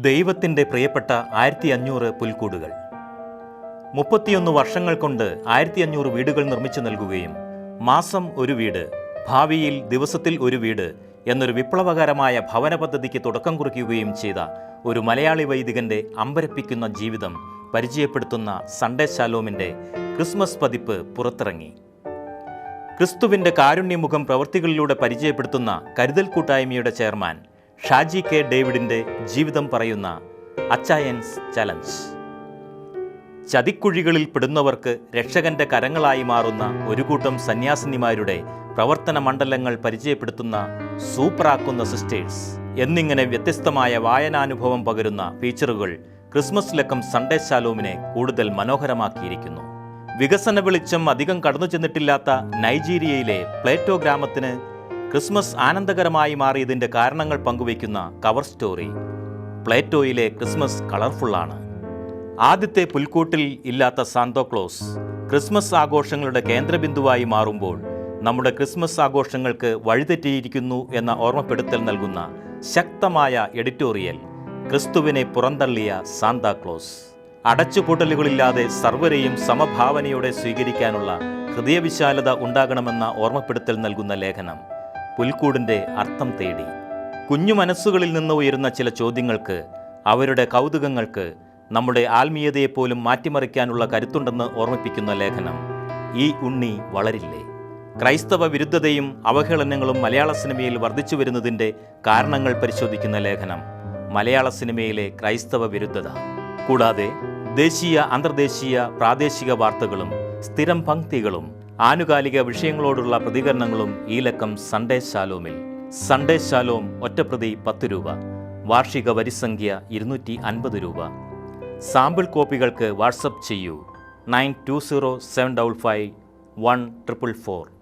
ദൈവത്തിൻ്റെ പ്രിയപ്പെട്ട 1500 പുൽക്കൂടുകൾ. 31 വർഷങ്ങൾ കൊണ്ട് 1500 വീടുകൾ നിർമ്മിച്ചു നൽകുകയും മാസം ഒരു വീട്, ഭാവിയിൽ ദിവസത്തിൽ ഒരു വീട് എന്നൊരു വിപ്ലവകരമായ ഭവന പദ്ധതിക്ക് തുടക്കം കുറിക്കുകയും ചെയ്ത ഒരു മലയാളി വൈദികൻ്റെ അമ്പരപ്പിക്കുന്ന ജീവിതം പരിചയപ്പെടുത്തുന്ന സൺഡേ ശാലോമിൻ്റെ ക്രിസ്മസ് പതിപ്പ് പുറത്തിറങ്ങി. ക്രിസ്തുവിൻ്റെ കാരുണ്യമുഖം പ്രവൃത്തികളിലൂടെ പരിചയപ്പെടുത്തുന്ന കരുതൽ കൂട്ടായ്മയുടെ ചെയർമാൻ ഷാജി കെ ഡേവിഡിൻ്റെ ജീവിതം പറയുന്ന അച്ചായൻസ് ചലഞ്ച്. ചതിക്കുഴികളിൽ പെടുന്നവർക്ക് രക്ഷകന്റെ കരങ്ങളായി മാറുന്ന ഒരു കൂട്ടം സന്യാസിനിമാരുടെ പ്രവർത്തന മണ്ഡലങ്ങൾ പരിചയപ്പെടുത്തുന്ന സൂപ്പറാക്കുന്ന സിസ്റ്റേഴ്സ് എന്നിങ്ങനെ വ്യത്യസ്തമായ വായനാനുഭവം പകരുന്ന ഫീച്ചറുകൾ ക്രിസ്മസ് ലക്കം സൺഡേ ശാലോമിനെ കൂടുതൽ മനോഹരമാക്കിയിരിക്കുന്നു. വികസന വെളിച്ചം അധികം കടന്നു ചെന്നിട്ടില്ലാത്ത നൈജീരിയയിലെ പ്ലേറ്റോ ഗ്രാമത്തിന് ക്രിസ്മസ് ആനന്ദകരമായി മാറിയതിൻ്റെ കാരണങ്ങൾ പങ്കുവയ്ക്കുന്ന കവർ സ്റ്റോറി. പ്ലേറ്റോയിലെ ക്രിസ്മസ് കളർഫുള്ളാണ്. ആദ്യത്തെ പുൽക്കൂട്ടിൽ ഇല്ലാത്ത സാന്താക്ലോസ് ക്രിസ്മസ് ആഘോഷങ്ങളുടെ കേന്ദ്രബിന്ദുവായി മാറുമ്പോൾ നമ്മുടെ ക്രിസ്മസ് ആഘോഷങ്ങൾക്ക് വഴിതെറ്റിയിരിക്കുന്നു എന്ന ഓർമ്മപ്പെടുത്തൽ നൽകുന്ന ശക്തമായ എഡിറ്റോറിയൽ. ക്രിസ്തുവിനെ പുറന്തള്ളിയ സാന്താക്ലോസ്. അടച്ചുപൂട്ടലുകളില്ലാതെ സർവരെയും സമഭാവനയോടെ സ്വീകരിക്കാനുള്ള ഹൃദയവിശാലത ഉണ്ടാകണമെന്ന ഓർമ്മപ്പെടുത്തൽ നൽകുന്ന ലേഖനം. പുൽക്കൂടിൻ്റെ അർത്ഥം തേടി കുഞ്ഞു മനസ്സുകളിൽ നിന്ന് ഉയരുന്ന ചില ചോദ്യങ്ങൾക്ക്, അവരുടെ കൗതുകങ്ങൾക്ക് നമ്മുടെ ആത്മീയതയെപ്പോലും മാറ്റിമറിക്കാനുള്ള കരുത്തുണ്ടെന്ന് ഓർമ്മിപ്പിക്കുന്ന ലേഖനം. ഈ ഉണ്ണി വളരില്ലേ? ക്രൈസ്തവ വിരുദ്ധതയും അവഹേളനങ്ങളും മലയാള സിനിമയിൽ വർദ്ധിച്ചു വരുന്നതിൻ്റെ കാരണങ്ങൾ പരിശോധിക്കുന്ന ലേഖനം. മലയാള സിനിമയിലെ ക്രൈസ്തവ വിരുദ്ധത കൂടാതെ ദേശീയ, അന്തർദേശീയ, പ്രാദേശിക വാർത്തകളും സ്ഥിരം പങ്ക്തികളും ആനുകാലിക വിഷയങ്ങളോടുള്ള പ്രതികരണങ്ങളും ഈ ലക്കം സൺഡേ ശാലോമിൽ. സൺഡേ ശാലോം ഒറ്റപ്രതി 10 രൂപ, വാർഷിക വരിസംഖ്യ 250 രൂപ. സാമ്പിൾ കോപ്പികൾക്ക് വാട്സപ്പ് ചെയ്യൂ 9207551444.